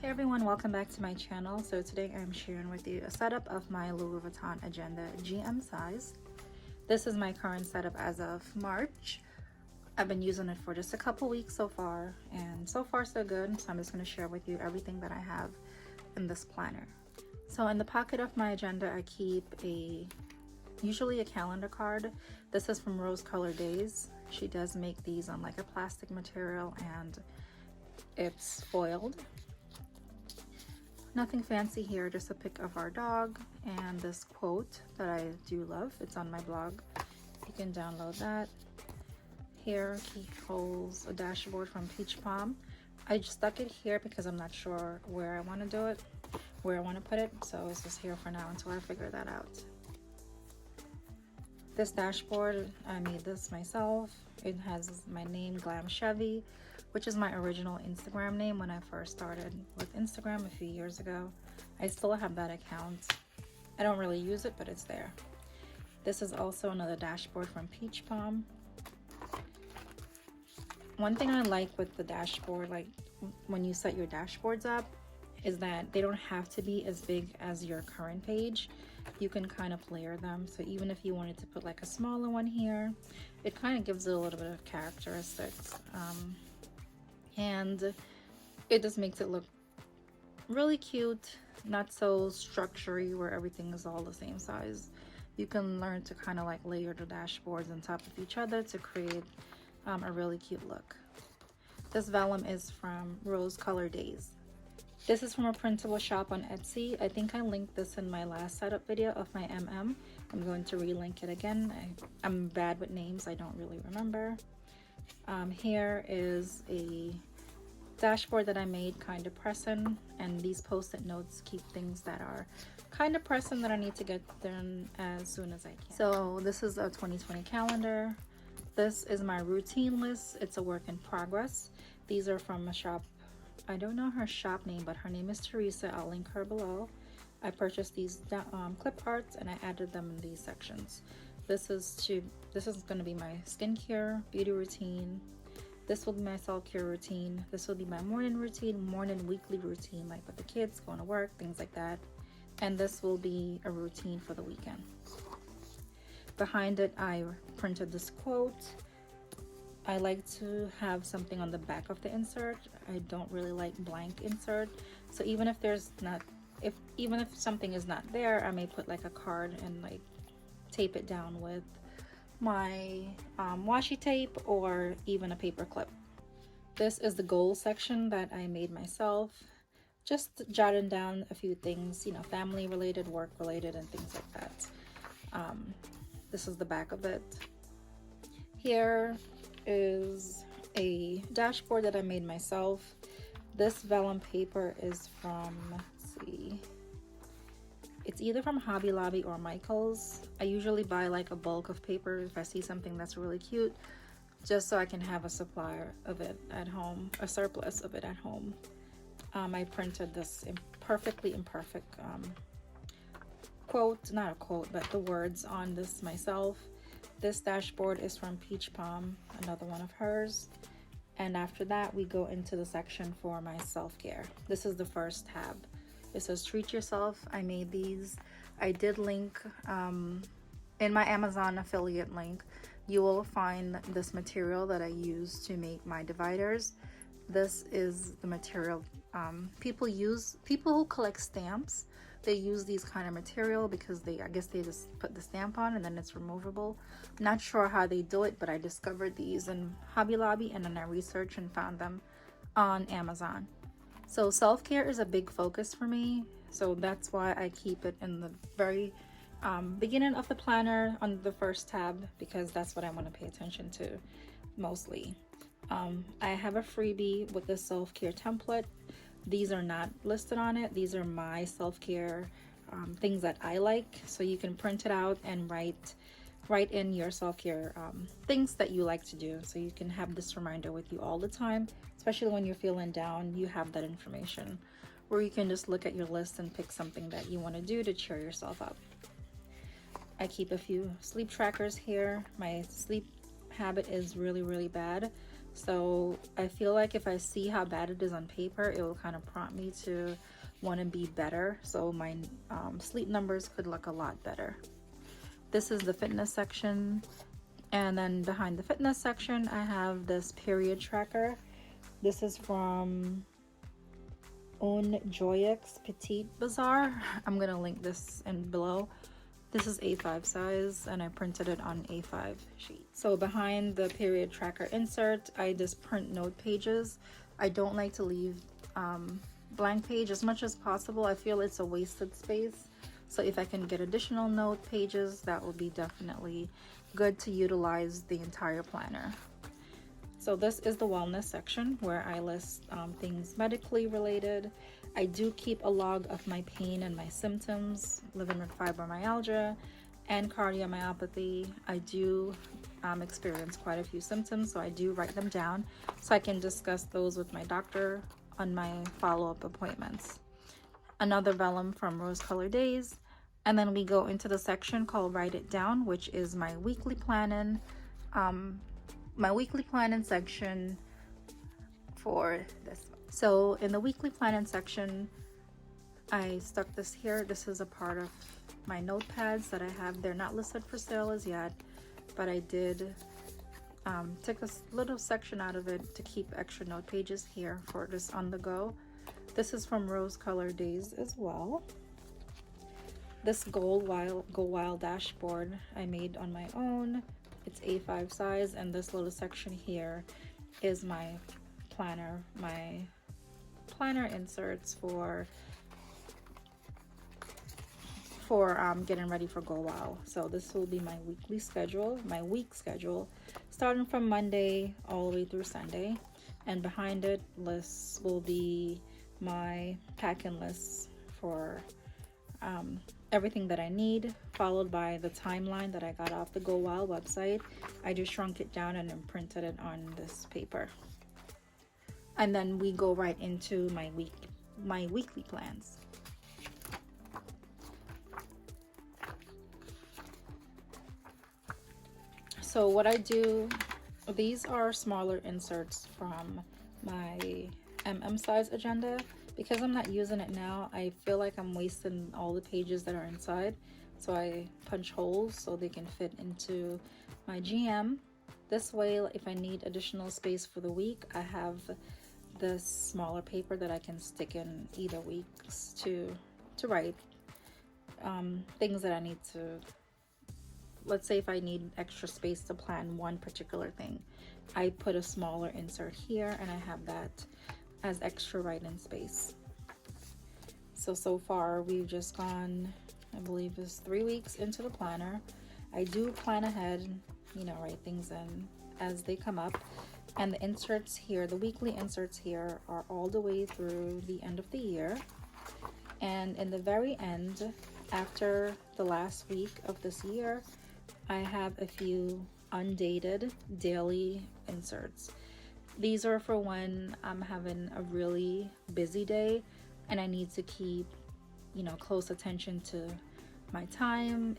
Hey everyone, welcome back to my channel. So today I'm sharing with you a setup of my Louis Vuitton Agenda GM size. This is my current setup as of March. I've been using it for just a couple weeks so far, and so far so good. So I'm just going to share with you everything that I have in this planner. So in the pocket of my agenda, I keep usually a calendar card. This is from Rose Color Days. She does make these on like a plastic material and it's foiled. Nothing fancy here, just a pic of our dog and this quote that I do love. It's on my blog. You can download that. Here he holds a dashboard from Peach Palm. I just stuck it here because I'm not sure where I want to do it, where I want to put it. So it's just here for now until I figure that out. This dashboard, I made this myself. It has my name, Glam Chevy, which is my original Instagram name when I first started with Instagram a few years ago. I still have that account. I don't really use it, but it's there. This is also another dashboard from Peach Palm. One thing I like with the dashboard, like when you set your dashboards up, is that they don't have to be as big as your current page. You can kind of layer them. So even if you wanted to put like a smaller one here, it kind of gives it a little bit of characteristics. And it just makes it look really cute, not so structury where everything is all the same size. You can learn to kind of like layer the dashboards on top of each other to create a really cute look. This vellum is from Rose Color Days. This is from a printable shop on Etsy. I think I linked this in my last setup video of my MM. I'm going to relink it again. I'm bad with names, I don't really remember. Here is a dashboard that I made kind of pressing, and these post-it notes keep things that are kind of pressing that I need to get done as soon as I can. So this is a 2020 calendar. This is my routine list. It's a work in progress. These are from a shop. I don't know her shop name, but her name is Teresa. I'll link her below. I purchased these clip arts and I added them in these sections. This is going to be my skincare, beauty routine. This will be my self-care routine. This will be my morning routine, weekly routine, like with the kids, going to work, things like that. And this will be a routine for the weekend. Behind it, I printed this quote. I like to have something on the back of the insert. I don't really like blank insert. So even if even if something is not there, I may put like a card and like tape it down with my washi tape or even a paper clip. This is the goal section that I made myself. Just jotting down a few things, you know, family related, work related, and things like that. This is the back of it. Here is a dashboard that I made myself. This vellum paper is from, let's see, it's either from Hobby Lobby or Michael's. I usually buy like a bulk of paper if I see something that's really cute, just so I can have a supply of it at home, a surplus of it at home. I printed this perfectly imperfect quote, not a quote, but the words on this myself. This dashboard is from Peach Palm, another one of hers. And after that, we go into the section for my self-care. This is the first tab. It says treat yourself. I made these. I did link in my Amazon affiliate link. You will find this material that I use to make my dividers. This is the material people who collect stamps. They use these kind of material because I guess they just put the stamp on and then it's removable. Not sure how they do it, but I discovered these in Hobby Lobby and then I researched and found them on Amazon. So self-care is a big focus for me. So that's why I keep it in the very beginning of the planner on the first tab, because that's what I want to pay attention to mostly. I have a freebie with the self-care template. These are not listed on it. These are my self-care things that I like. So you can print it out and write in your self-care things that you like to do. So you can have this reminder with you all the time, especially when you're feeling down. You have that information where you can just look at your list and pick something that you want to do to cheer yourself up. I keep a few sleep trackers here. My sleep habit is really bad. So I feel like if I see how bad it is on paper, it will kind of prompt me to want to be better. So my sleep numbers could look a lot better. This is the fitness section. And then behind the fitness section, I have this period tracker. This is from Own Joyex Petite Bazaar. I'm going to link this in below. This is A5 size and I printed it on A5 sheet. So behind the period tracker insert, I just print note pages. I don't like to leave blank page as much as possible. I feel it's a wasted space. So if I can get additional note pages, that will be definitely good to utilize the entire planner. So this is the wellness section where I list things medically related. I do keep a log of my pain and my symptoms, living with fibromyalgia and cardiomyopathy. I do experience quite a few symptoms, so I do write them down so I can discuss those with my doctor on my follow-up appointments. Another vellum from Rose Color Days, and then we go into the section called Write It Down, which is my weekly planning. My weekly planning section for this. So in the weekly planning section, I stuck this here. This is a part of my notepads that I have. They're not listed for sale as yet, but I did take a little section out of it to keep extra note pages here for this on the go. This is from Rose Color Days as well. This Go Wild dashboard I made on my own. It's A5 size, and this little section here is my planner inserts for getting ready for Go Wild. So this will be my weekly schedule, my week schedule, starting from Monday all the way through Sunday, and behind it lists will be my packing lists for everything that I need, followed by the timeline that I got off the Go Wild website. I just shrunk it down and then printed it on this paper. And then we go right into my weekly plans. So what I do, these are smaller inserts from my size agenda. Because I'm not using it now, I feel like I'm wasting all the pages that are inside. So I punch holes so they can fit into my GM. This way, if I need additional space for the week, I have this smaller paper that I can stick in either weeks to write things that I need to. Let's say if I need extra space to plan one particular thing, I put a smaller insert here and I have that as extra write-in space. So far we've just gone, I believe it's 3 weeks into the planner. I do plan ahead, write things in as they come up. And the inserts here, the weekly inserts here, are all the way through the end of the year. And in the very end, after the last week of this year, I have a few undated daily inserts. These are for when I'm having a really busy day and I need to keep, close attention to my time.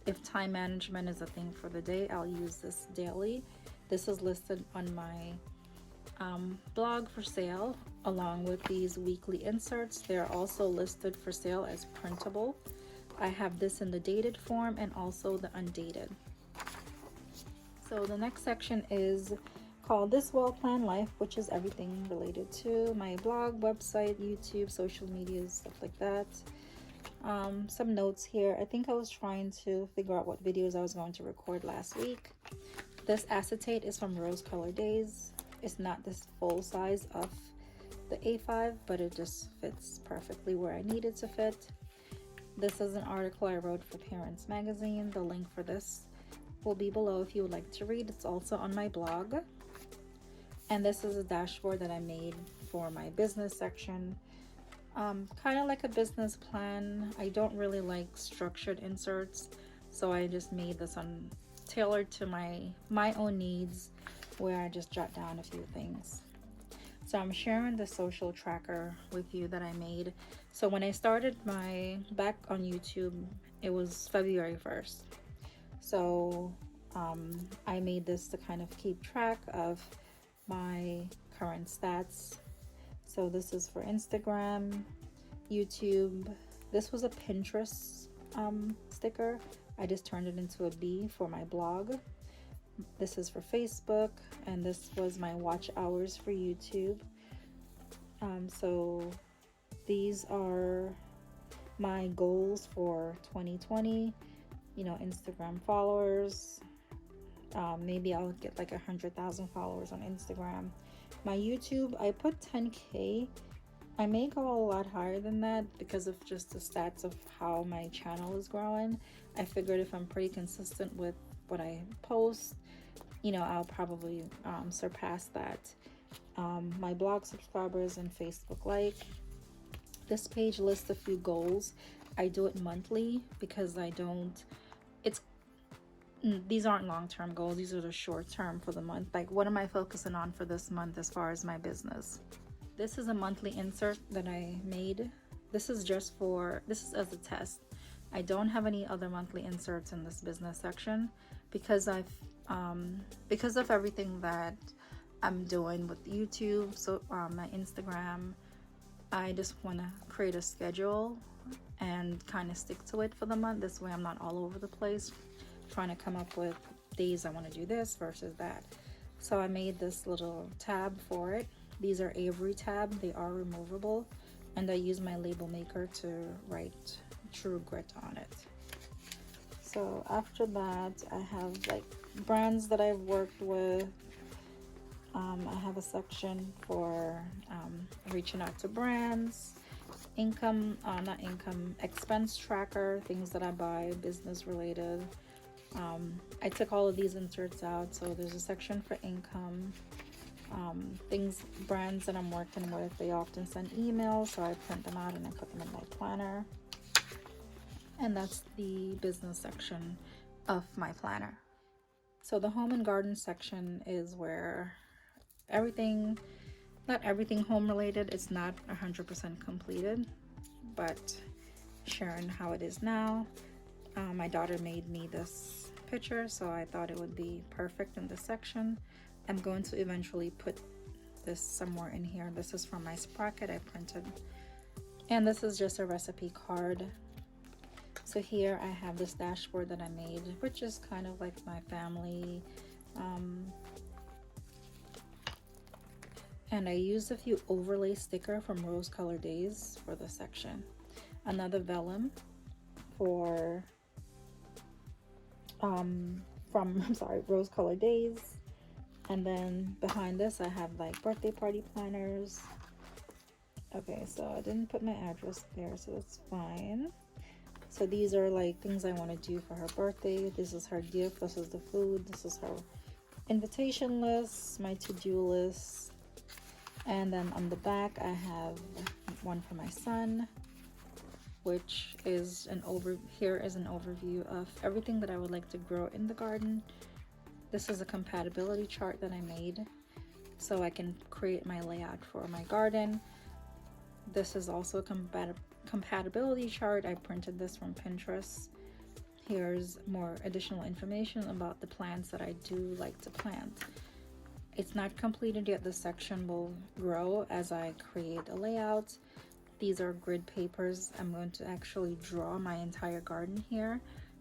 If time management is a thing for the day, I'll use this daily. This is listed on my blog for sale along with these weekly inserts. They're also listed for sale as printable. I have this in the dated form and also the undated. So the next section is called This Well-Planned Life, which is everything related to my blog, website, YouTube, social media, stuff like that. Some notes here. I think I was trying to figure out what videos I was going to record last week. This acetate is from Rose Color Days. It's not this full size of the A5, but it just fits perfectly where I need it to fit. This is an article I wrote for Parents Magazine. The link for this will be below if you would like to read. It's also on my blog. And this is a dashboard that I made for my business section. Kind of like a business plan. I don't really like structured inserts, so I just made this tailored to my own needs, where I just jot down a few things. So I'm sharing the social tracker with you that I made. So when I started back on YouTube, it was February 1st. So I made this to kind of keep track of my current stats. So this is for Instagram, YouTube. This was a Pinterest sticker. I just turned it into a B for my blog. This is for Facebook, and this was my watch hours for YouTube. So these are my goals for 2020. You know, Instagram followers. Maybe I'll get like 100,000 followers on Instagram. My YouTube, I put 10K. I may go a lot higher than that because of just the stats of how my channel is growing. I figured if I'm pretty consistent with what I post, you know, I'll probably surpass that. My blog subscribers and Facebook like. This page lists a few goals. I do it monthly because I don't, these aren't long-term goals. These are the short-term for the month. Like, what am I focusing on for this month as far as my business? This is a monthly insert that I made. This is as a test. I don't have any other monthly inserts in this business section because because of everything that I'm doing with YouTube, so my Instagram, I just want to create a schedule and kind of stick to it for the month. This way I'm not all over the place trying to come up with days I want to do this versus that. So I made this little tab for it. These are Avery tab. They are removable, and I use my label maker to write True Grit on it. So after that, I have like brands that I've worked with. I have a section for reaching out to brands, expense tracker, things that I buy, business related. I took all of these inserts out, so there's a section for income, brands that I'm working with. They often send emails, so I print them out and I put them in my planner. And that's the business section of my planner. So the home and garden section is where not everything home related, it's not 100% completed, but sharing how it is now. My daughter made me this picture, so I thought it would be perfect in this section. I'm going to eventually put this somewhere in here. This is from my sprocket I printed, and this is just a recipe card. So here I have this dashboard that I made, which is kind of like my family, and I used a few overlay sticker from Rose Color Days for this section, another vellum for Rose Color Days. And then behind this I have like birthday party planners. Okay, so I didn't put my address there, so that's fine. So these are like things I want to do for her birthday. This is her gift, this is the food, this is her invitation list, my to-do list. And then on the back I have one for my son, which is here is an overview of everything that I would like to grow in the garden. This is a compatibility chart that I made so I can create my layout for my garden. This is also a compatibility chart. I printed this from Pinterest. Here's more additional information about the plants that I do like to plant. It's not completed yet. This section will grow as I create a layout. These are grid papers. I'm going to actually draw my entire garden here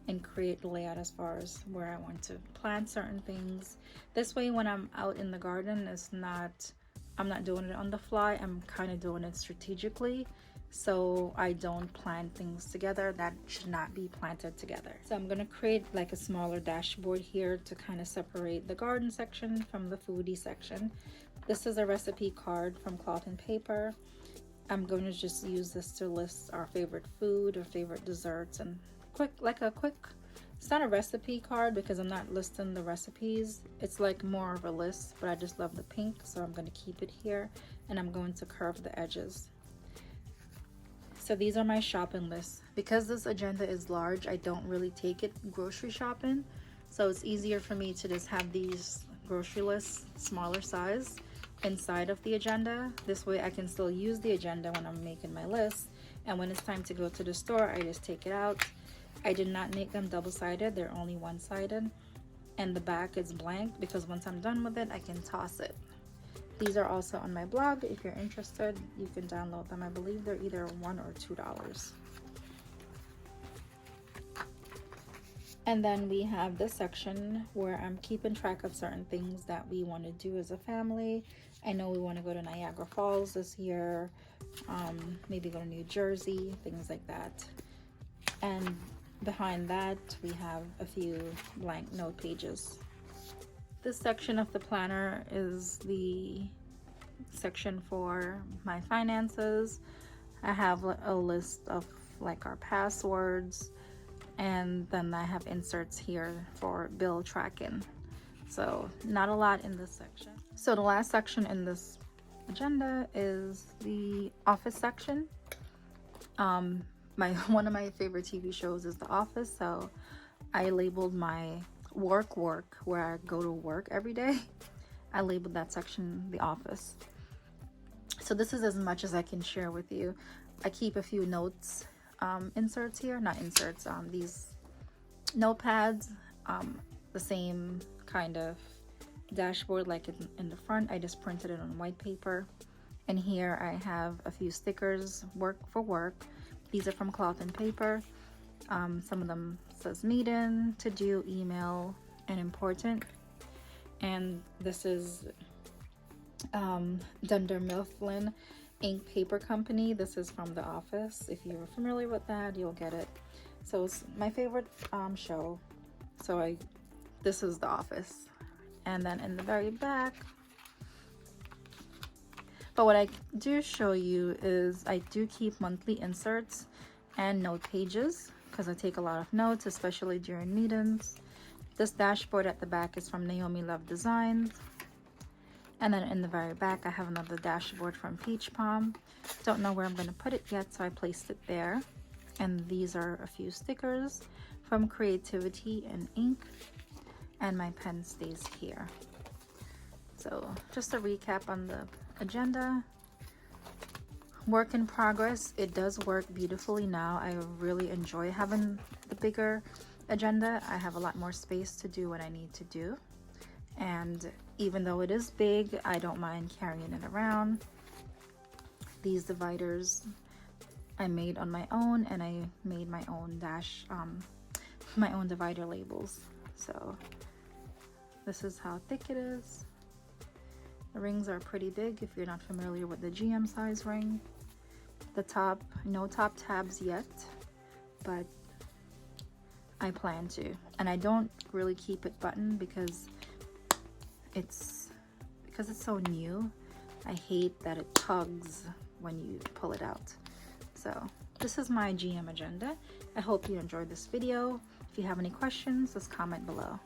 and create the layout as far as where I want to plant certain things. This way when I'm out in the garden, I'm not doing it on the fly. I'm kind of doing it strategically, so I don't plant things together that should not be planted together. So I'm gonna create like a smaller dashboard here to kind of separate the garden section from the foodie section. This is a recipe card from Cloth and Paper. I'm going to just use this to list our favorite food or favorite desserts and it's not a recipe card because I'm not listing the recipes. It's like more of a list, but I just love the pink, so I'm going to keep it here, and I'm going to curve the edges. So these are my shopping lists. Because this agenda is large, I don't really take it grocery shopping, so it's easier for me to just have these grocery lists smaller size inside of the agenda. This way I can still use the agenda when I'm making my list, and when it's time to go to the store, I just take it out. I did not make them double-sided, they're only one-sided, and the back is blank because once I'm done with it, I can toss it. These are also on my blog. If you're interested, you can download them. I believe they're either $1 or $2. And then we have this section where I'm keeping track of certain things that we want to do as a family. I know we want to go to Niagara Falls this year, maybe go to New Jersey, things like that. And behind that, we have a few blank note pages. This section of the planner is the section for my finances. I have a list of like our passwords, and then I have inserts here for bill tracking. So not a lot in this section. So the last section in this agenda is the office section. One of my favorite TV shows is The Office, so I labeled my work where I go to work every day. I labeled that section The Office. So this is as much as I can share with you. I keep a few notes, inserts here, not inserts, these notepads, the same kind of dashboard like in the front. I just printed it on white paper. And here I have a few stickers, work for work. These are from Cloth and Paper. Some of them says meeting, to do, email, and important. And this is Dunder Mifflin Ink Paper Company. This is from The Office. If you're familiar with that, you'll get it. So it's my favorite show. So this is The Office. And then in the very back, but what I do show you is I do keep monthly inserts and note pages because I take a lot of notes, especially during meetings. This dashboard at the back is from Naomi Love Designs. And then in the very back, I have another dashboard from Peach Palm. Don't know where I'm going to put it yet, so I placed it there. And these are a few stickers from Creativity and Ink. And my pen stays here. So just a recap on the agenda. Work in progress. It does work beautifully now. I really enjoy having the bigger agenda. I have a lot more space to do what I need to do. And even though it is big, I don't mind carrying it around. These dividers I made on my own, and I made my own my own divider labels. So this is how thick it is. The rings are pretty big if you're not familiar with the GM size ring. The top, no top tabs yet, but I plan to. And I don't really keep it buttoned because it's so new. I hate that it tugs when you pull it out. So this is my GM agenda. I hope you enjoyed this video. If you have any questions, just comment below.